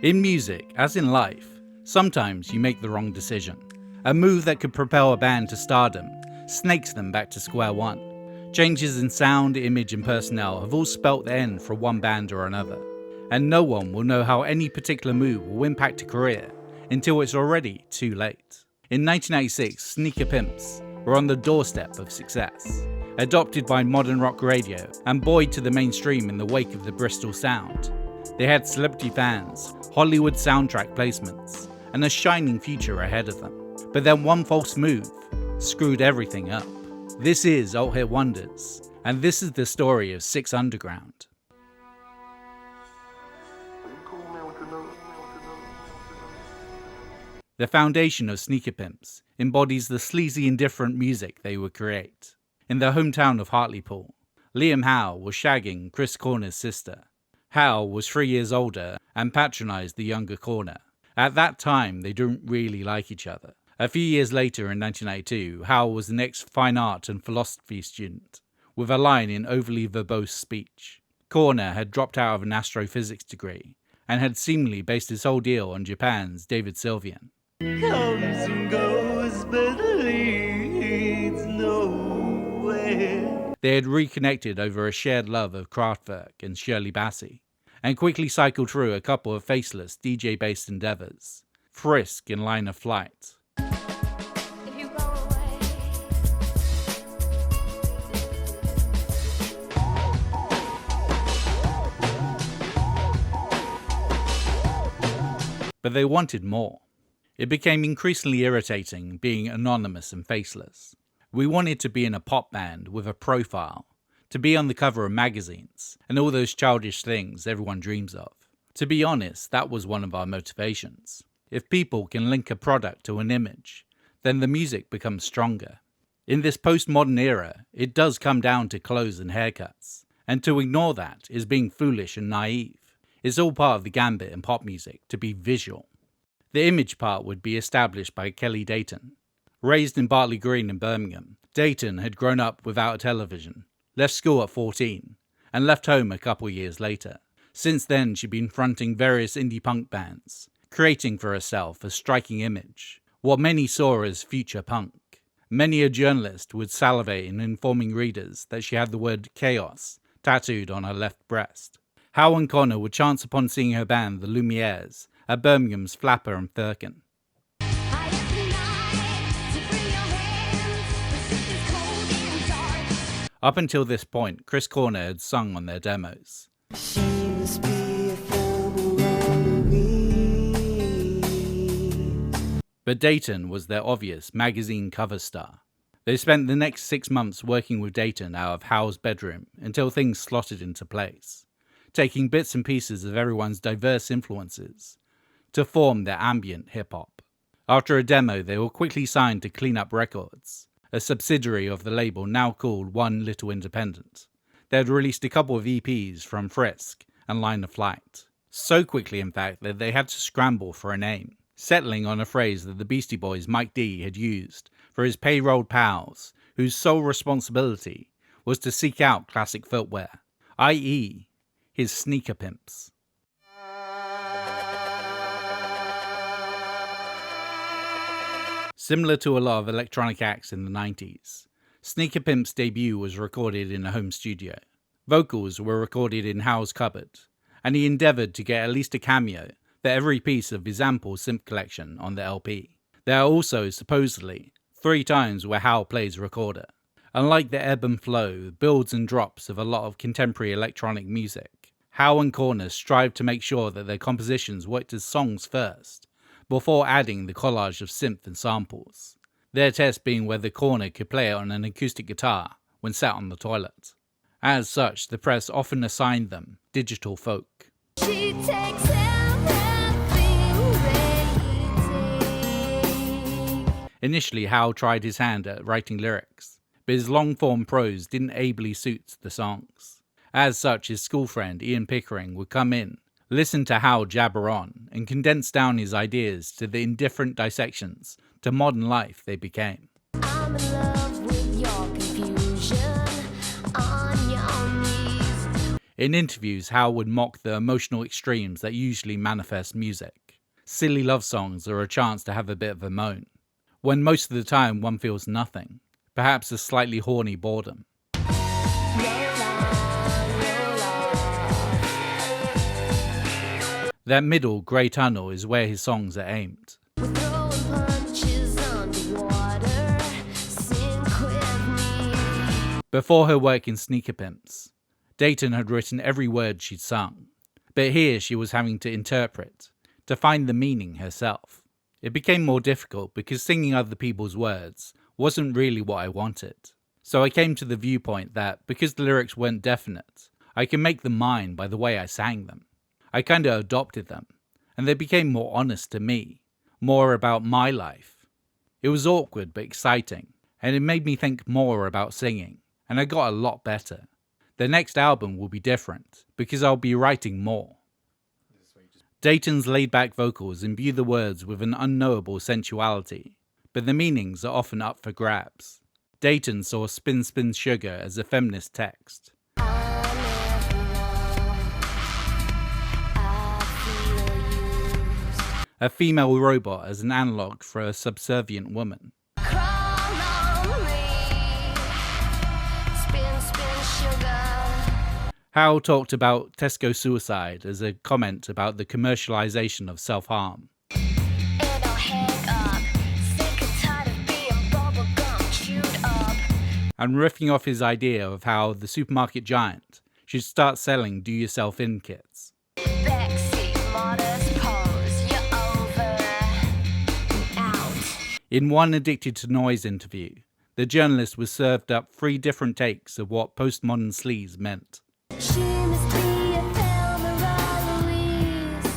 In music, as in life, sometimes you make the wrong decision. A move that could propel a band to stardom snakes them back to square one. Changes in sound, image and personnel have all spelt the end for one band or another, and no one will know how any particular move will impact a career until it's already too late. In 1986, Sneaker Pimps were on the doorstep of success. Adopted by modern rock radio and buoyed to the mainstream in the wake of the Bristol sound, they had celebrity fans, Hollywood soundtrack placements, and a shining future ahead of them. But then one false move screwed everything up. This is Alt Hit Wonders, and this is the story of Six Underground. The foundation of Sneaker Pimps embodies the sleazy indifferent music they would create. In their hometown of Hartlepool, Liam Howe was shagging Chris Corner's sister. Howe was 3 years older and patronised the younger Corner. At that time, they didn't really like each other. A few years later, in 1992, Howe was the next fine art and philosophy student, with a line in overly verbose speech. Corner had dropped out of an astrophysics degree and had seemingly based his whole deal on Japan's David Sylvian. Comes and goes, but leads nowhere. They had reconnected over a shared love of Kraftwerk and Shirley Bassey, and quickly cycled through a couple of faceless DJ-based endeavours, Frisk and Line of Flight. But they wanted more. It became increasingly irritating being anonymous and faceless. We wanted to be in a pop band with a profile, to be on the cover of magazines, and all those childish things everyone dreams of. To be honest, that was one of our motivations. If people can link a product to an image, then the music becomes stronger. In this postmodern era, it does come down to clothes and haircuts, and to ignore that is being foolish and naive. It's all part of the gambit in pop music to be visual. The image part would be established by Kelly Dayton. Raised in Bartley Green in Birmingham, Dayton had grown up without a television, left school at 14, and left home a couple years later. Since then, she'd been fronting various indie punk bands, creating for herself a striking image, what many saw as future punk. Many a journalist would salivate in informing readers that she had the word chaos tattooed on her left breast. Howe and Connor would chance upon seeing her band, the Lumières, at Birmingham's Flapper and Firkin. Up until this point, Chris Corner had sung on their demos. But Dayton was their obvious magazine cover star. They spent the next 6 months working with Dayton out of Howe's bedroom until things slotted into place, taking bits and pieces of everyone's diverse influences to form their ambient hip-hop. After a demo, they were quickly signed to Clean Up Records, a subsidiary of the label now called One Little Independent. They had released a couple of EPs from Frisk and Line of Flight. So quickly, in fact, that they had to scramble for a name, settling on a phrase that the Beastie Boys' Mike D had used for his payrolled pals, whose sole responsibility was to seek out classic footwear, i.e., his Sneaker Pimps. Similar to a lot of electronic acts in the 90s, Sneaker Pimp's debut was recorded in a home studio. Vocals were recorded in Howe's cupboard, and he endeavoured to get at least a cameo for every piece of his ample synth collection on the LP. There are also, supposedly, 3 times where Howe plays recorder. Unlike the ebb and flow, builds and drops of a lot of contemporary electronic music, Howe and Corner strive to make sure that their compositions worked as songs first, before adding the collage of synth and samples. Their test being whether Corner could play it on an acoustic guitar when sat on the toilet. As such, the press often assigned them digital folk. She takes everything. Initially, Howe tried his hand at writing lyrics, but his long-form prose didn't ably suit the songs. As such, his school friend Ian Pickering would come in, listen to Howe jabber on, and condense down his ideas to the indifferent dissections to modern life they became. I'm in love with your confusion on your knees. In interviews, Howe would mock the emotional extremes that usually manifest music. Silly love songs are a chance to have a bit of a moan, when most of the time one feels nothing, perhaps a slightly horny boredom. That middle, grey tunnel is where his songs are aimed. We're throwing punches underwater. Sink with me. Before her work in Sneaker Pimps, Dayton had written every word she'd sung, but here she was having to interpret, to find the meaning herself. It became more difficult because singing other people's words wasn't really what I wanted. So I came to the viewpoint that because the lyrics weren't definite, I can make them mine by the way I sang them. I kinda adopted them, and they became more honest to me, more about my life. It was awkward but exciting, and it made me think more about singing, and I got a lot better. The next album will be different, because I'll be writing more. Dayton's laid-back vocals imbue the words with an unknowable sensuality, but the meanings are often up for grabs. Dayton saw Spin Spin Sugar as a feminist text. A female robot as an analogue for a subservient woman. Howe talked about Tesco suicide as a comment about the commercialization of self-harm. And riffing off his idea of how the supermarket giant should start selling do-yourself-in kits. In one Addicted to Noise interview, the journalist was served up 3 different takes of what postmodern sleaze meant. She must be a Thelma Louise.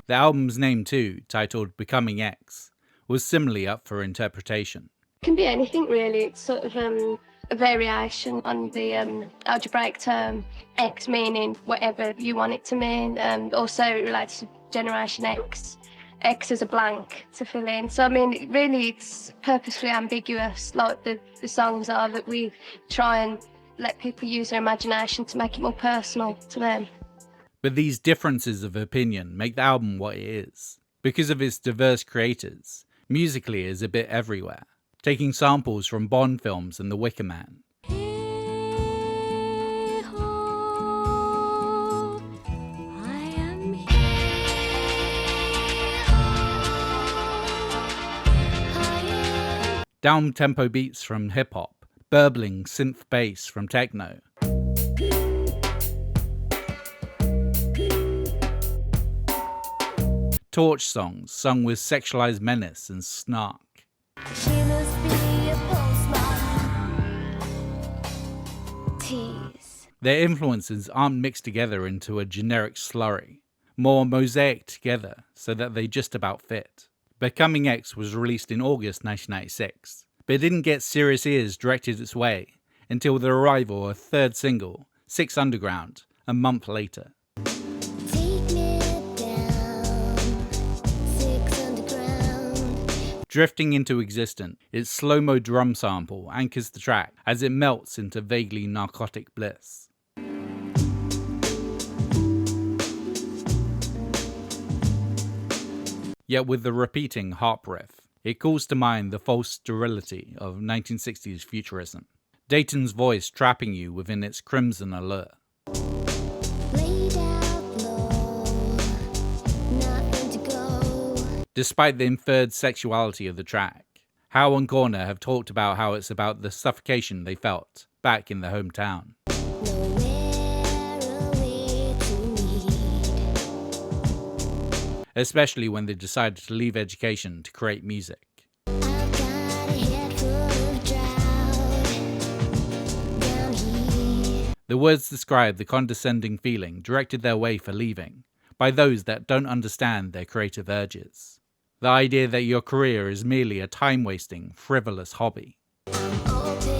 The album's name too, titled Becoming X, was similarly up for interpretation. It can be anything really. It's sort of a variation on the algebraic term X, meaning whatever you want it to mean. Also it relates to Generation X. X is a blank to fill in. So I mean, really it's purposefully ambiguous, like the songs are, that we try and let people use their imagination to make it more personal to them. But these differences of opinion make the album what it is. Because of its diverse creators, musically it is a bit everywhere, taking samples from Bond films and The Wicker Man. Down-tempo beats from hip-hop, burbling synth bass from techno. Torch songs sung with sexualized menace and snark. She must be a postmodern tease. Their influences aren't mixed together into a generic slurry, more mosaic together so that they just about fit. Becoming X was released in August 1996, but it didn't get serious ears directed its way until the arrival of a 3rd single, Six Underground, a month later. Take me down, 6 underground. Drifting into existence, its slow-mo drum sample anchors the track as it melts into vaguely narcotic bliss. Yet with the repeating harp riff, it calls to mind the false sterility of 1960s futurism. Dayton's voice trapping you within its crimson allure. Laid out low, nothing to go. Despite the inferred sexuality of the track, Howe and Corner have talked about how it's about the suffocation they felt back in their hometown. Nowhere away to meet. Especially when they decided to leave education to create music. I've got a head full of drought down here. The words describe the condescending feeling directed their way for leaving by those that don't understand their creative urges. The idea that your career is merely a time-wasting, frivolous hobby. I'm open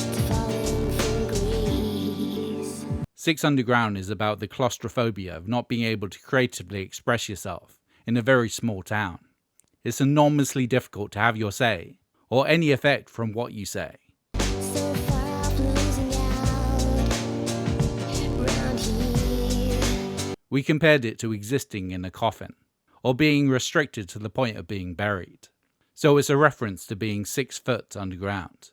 to falling from grace. Six Underground is about the claustrophobia of not being able to creatively express yourself in a very small town. It's enormously difficult to have your say, or any effect from what you say. So far off losing We compared it to existing in a coffin, or being restricted to the point of being buried. So it's a reference to being 6 foot underground.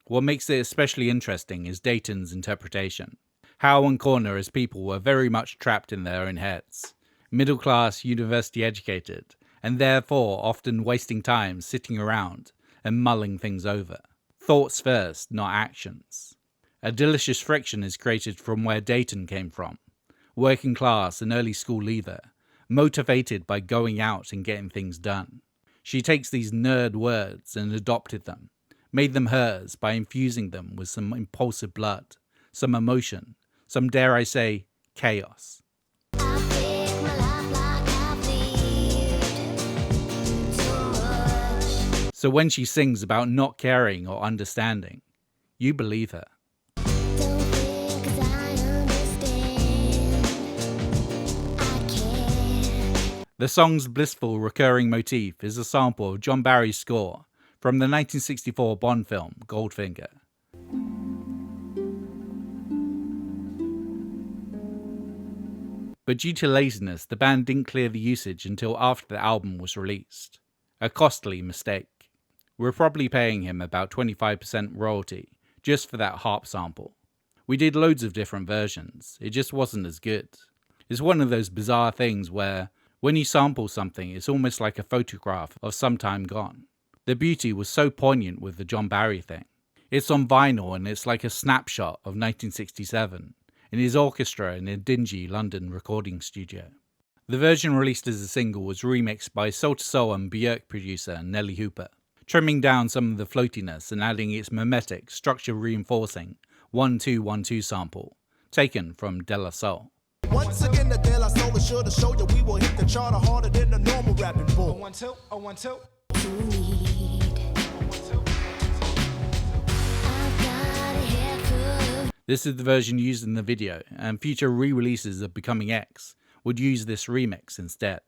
What makes it especially interesting is Dayton's interpretation. Howe and Corner as people were very much trapped in their own heads, middle class, university educated, and therefore often wasting time sitting around and mulling things over. Thoughts first, not actions. A delicious friction is created from where Dayton came from, working class and early school leaver, motivated by going out and getting things done. She takes these nerd words and adopted them, made them hers by infusing them with some impulsive blood, some emotion, some, dare I say, chaos. I think my life like I bleed too much. So when she sings about not caring or understanding, you believe her. Don't think 'cause I understand. I care. The song's blissful recurring motif is a sample of John Barry's score from the 1964 Bond film Goldfinger. But due to laziness, the band didn't clear the usage until after the album was released. A costly mistake. We're probably paying him about 25% royalty just for that harp sample. We did loads of different versions, it just wasn't as good. It's one of those bizarre things where when you sample something, it's almost like a photograph of some time gone. The beauty was so poignant with the John Barry thing. It's on vinyl and it's like a snapshot of 1967. In his orchestra in a dingy London recording studio. The version released as a single was remixed by Soul II Soul and Björk producer Nelly Hooper, trimming down some of the floatiness and adding its mimetic, structure-reinforcing 1-2-1-2 sample, taken from De La Soul. Once again, the De La Soul is sure to show you we will hit the charter harder than the normal rapping bull. 1-2, 1-2. You need. I've got a head full of This is the version used in the video, and future re-releases of Becoming X would use this remix instead.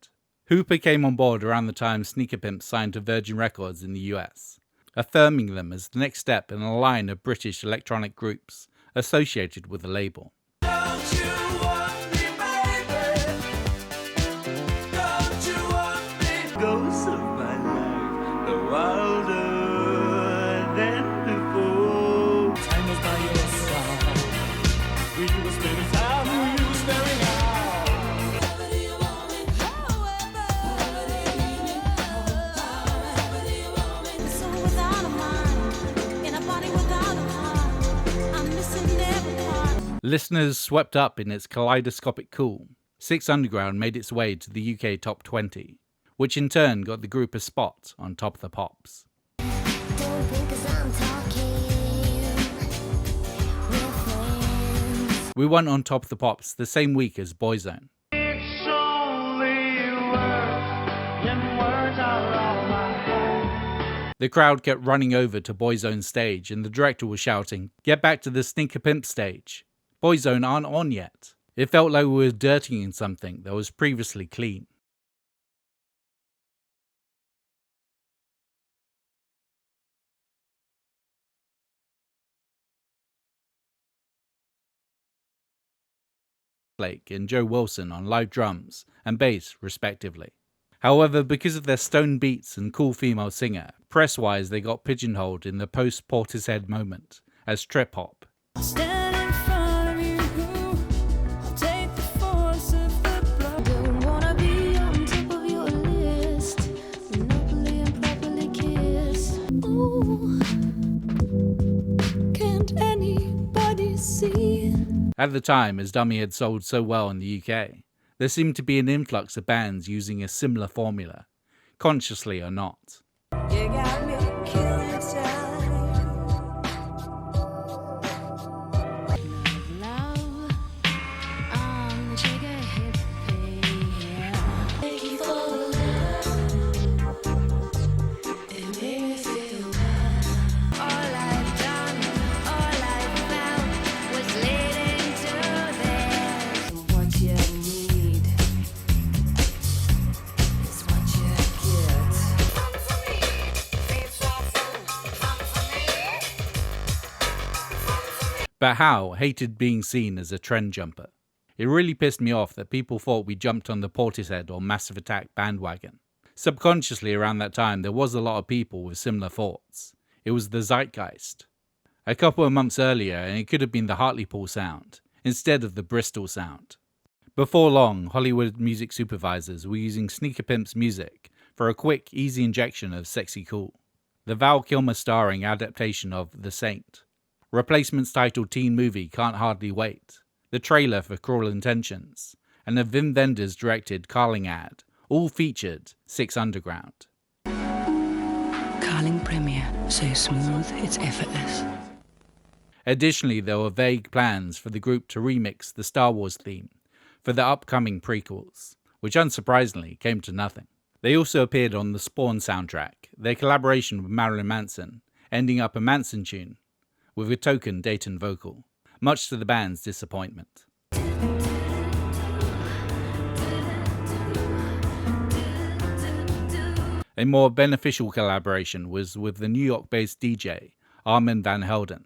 Hooper came on board around the time Sneaker Pimp signed to Virgin Records in the US, affirming them as the next step in a line of British electronic groups associated with the label. Don't you want me, baby? Don't you want me? Ghosts of my life, the wilder than before. Time was by your side. We were spending time, we were staring out. So without a mind, in a body without a heart, I'm missing every part. Listeners swept up in its kaleidoscopic cool, Six Underground made its way to the UK Top 20, which in turn got the group a spot on Top of the Pops. Don't think 'cause I'm talking. We're friends. We went on Top of the Pops the same week as Boyzone. It's only words, and words are all I have. The crowd kept running over to Boyzone stage and the director was shouting, "Get back to the Sneaker Pimp stage. Boyzone aren't on yet." It felt like we were dirtying something that was previously clean. Blake and Joe Wilson on live drums and bass respectively. However, because of their stone beats and cool female singer, press-wise they got pigeonholed in the post-Portishead moment as trip-hop. Stand in front of you. I'll take the force of the blow. Don't wanna be on top of your list. Monopoly and properly kiss. Ooh, can't anybody see? At the time, as Dummy had sold so well in the UK, there seemed to be an influx of bands using a similar formula, consciously or not. You got me killing time. Love on the trigger hippie. Thank you for love. It made me feel bad. All I've done, all I've found was leading to this. What you need is what you get. But Howe hated being seen as a trend jumper. It really pissed me off that people thought we jumped on the Portishead or Massive Attack bandwagon. Subconsciously around that time there was a lot of people with similar thoughts. It was the zeitgeist. A couple of months earlier and it could have been the Hartlepool sound, instead of the Bristol sound. Before long, Hollywood music supervisors were using Sneaker Pimp's music for a quick, easy injection of sexy cool. The Val Kilmer starring adaptation of The Saint. Replacement's titled teen movie Can't Hardly Wait. The trailer for Cruel Intentions. And the Wim Wenders directed Carling ad. All featured Six Underground. Carling Premier. So smooth, it's effortless. Additionally, there were vague plans for the group to remix the Star Wars theme for the upcoming prequels, which unsurprisingly came to nothing. They also appeared on the Spawn soundtrack, their collaboration with Marilyn Manson, ending up a Manson tune, with a token Dayton vocal, much to the band's disappointment. A more beneficial collaboration was with the New York-based DJ, Armand Van Helden.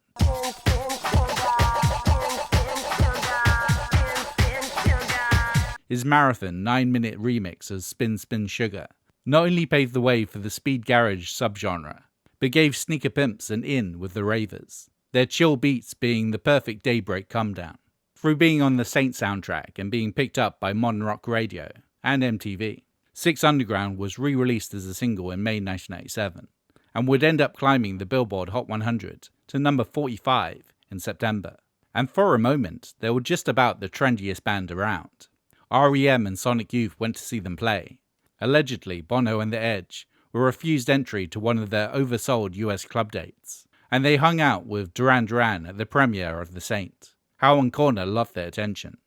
His marathon 9-minute remix of Spin Spin Sugar not only paved the way for the speed garage subgenre, but gave Sneaker Pimps an in with the ravers, their chill beats being the perfect daybreak come down. Through being on the Saint soundtrack and being picked up by Modern Rock Radio and MTV, Six Underground was re-released as a single in May 1997, and would end up climbing the Billboard Hot 100 to number 45 in September. And for a moment, they were just about the trendiest band around. R.E.M. and Sonic Youth went to see them play. Allegedly, Bono and The Edge were refused entry to one of their oversold US club dates, and they hung out with Duran Duran at the premiere of The Saint. Howe and Corner loved their attention,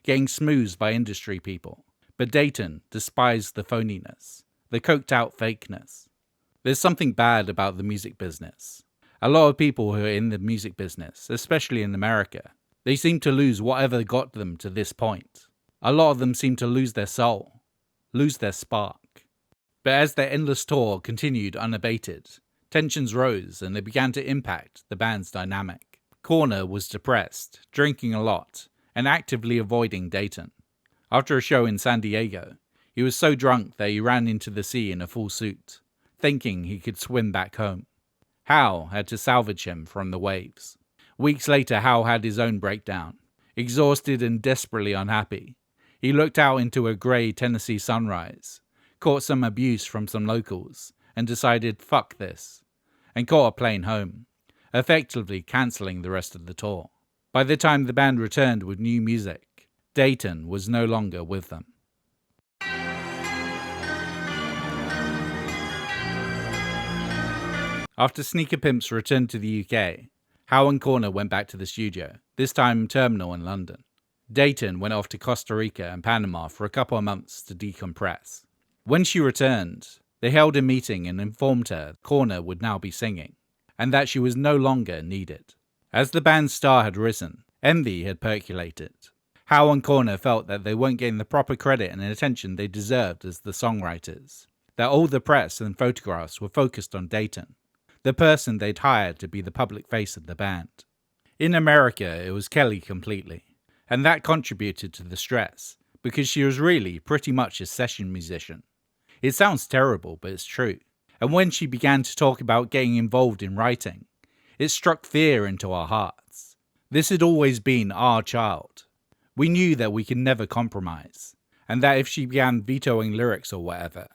getting smoozed by industry people, but Dayton despised the phoniness, the coked-out fakeness. There's something bad about the music business. A lot of people who are in the music business, especially in America, they seem to lose whatever got them to this point. A lot of them seem to lose their soul, lose their spark. But as their endless tour continued unabated, tensions rose and they began to impact the band's dynamic. Corner was depressed, drinking a lot, and actively avoiding Dayton. After a show in San Diego, he was so drunk that he ran into the sea in a full suit, thinking he could swim back home. Howe had to salvage him from the waves. Weeks later, Howe had his own breakdown. Exhausted and desperately unhappy, he looked out into a grey Tennessee sunrise, caught some abuse from some locals, and decided fuck this, and caught a plane home, effectively cancelling the rest of the tour. By the time the band returned with new music, Dayton was no longer with them. After Sneaker Pimps returned to the UK, Howe and Corner went back to the studio, this time Terminal in London. Dayton went off to Costa Rica and Panama for a couple of months to decompress. When she returned, they held a meeting and informed her Corner would now be singing, and that she was no longer needed. As the band's star had risen, envy had percolated. Howe and Corner felt that they weren't getting the proper credit and attention they deserved as the songwriters, that all the press and photographs were focused on Dayton, the person they'd hired to be the public face of the band. In America, it was Kelly completely. And that contributed to the stress, because she was really pretty much a session musician. It sounds terrible, but it's true. And when she began to talk about getting involved in writing, it struck fear into our hearts. This had always been our child. We knew that we could never compromise, and that if she began vetoing lyrics or whatever,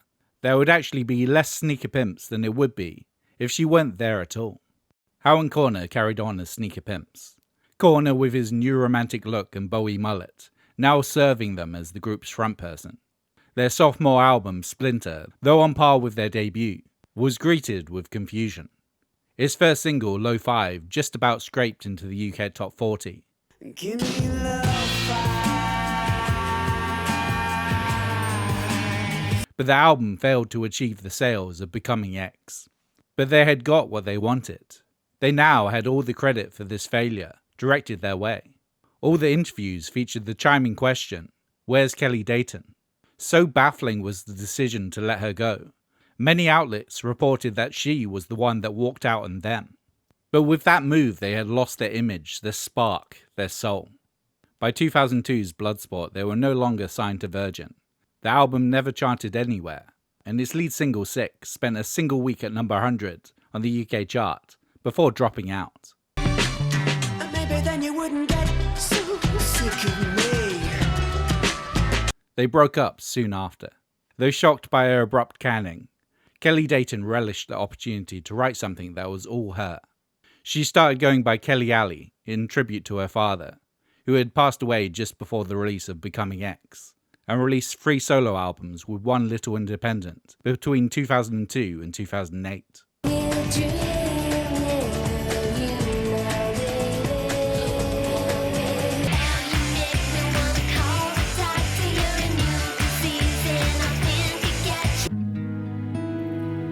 there would actually be less Sneaker Pimps than it would be if she weren't there at all. Howe and Corner carried on as Sneaker Pimps. Corner with his new romantic look and Bowie mullet, now serving them as the group's frontperson. Their sophomore album, Splinter, though on par with their debut, was greeted with confusion. Its first single, Low 5, just about scraped into the UK top 40. Give me love. But the album failed to achieve the sales of Becoming X. But they had got what they wanted. They now had all the credit for this failure directed their way. All the interviews featured the chiming question, "Where's Kelly Dayton?" So baffling was the decision to let her go. Many outlets reported that she was the one that walked out on them. But with that move, they had lost their image, their spark, their soul. By 2002's Bloodsport, they were no longer signed to Virgin. The album never charted anywhere, and its lead single, Sick, spent a single week at number 100 on the UK chart before dropping out. Maybe then you wouldn't get so sick of me. They broke up soon after. Though shocked by her abrupt canning, Kelly Dayton relished the opportunity to write something that was all her. She started going by Kelly Alley in tribute to her father, who had passed away just before the release of Becoming X, and released 3 solo albums with one little independent between 2002 and 2008.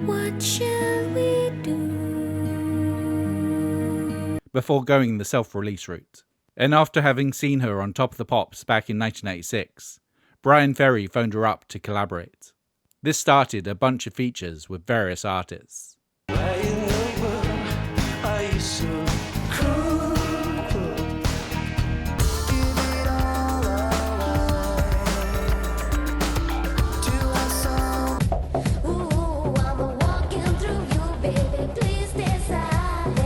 What shall we do? Before going the self-release route. And after having seen her on Top of the Pops back in 1986, Bryan Ferry phoned her up to collaborate. This started a bunch of features with various artists. Why in the world are you so cruel? Give it all away to us all. Ooh, I'm walking through you, baby. Please stay silent.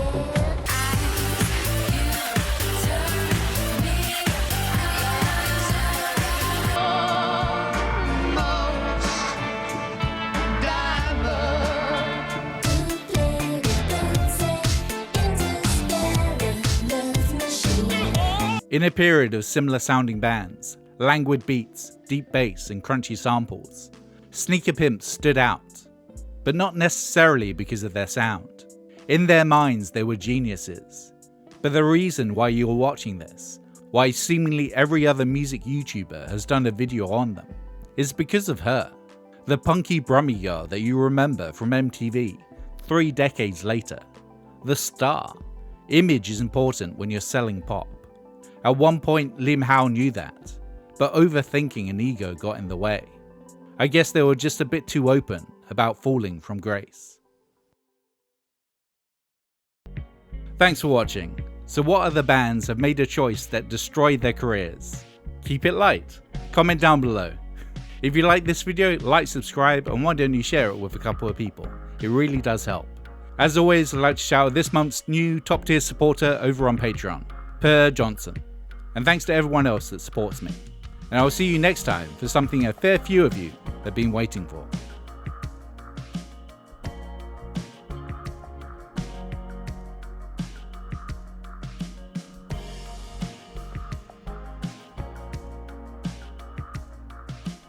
In a period of similar sounding bands, languid beats, deep bass and crunchy samples, Sneaker Pimps stood out, but not necessarily because of their sound. In their minds they were geniuses. But the reason why you're watching this, why seemingly every other music YouTuber has done a video on them, is because of her. The punky brummy girl that you remember from MTV 3 decades later. The star. Image is important when you're selling pop. At one point, Lim Hao knew that, but overthinking and ego got in the way. I guess they were just a bit too open about falling from grace. Thanks for watching. So what other bands have made a choice that destroyed their careers? Keep it light. Comment down below. If you like this video, like, subscribe, and why don't you share it with a couple of people? It really does help. As always, I'd like to shout out this month's new top tier supporter over on Patreon, Per Johnson. And thanks to everyone else that supports me. And I will see you next time for something a fair few of you have been waiting for.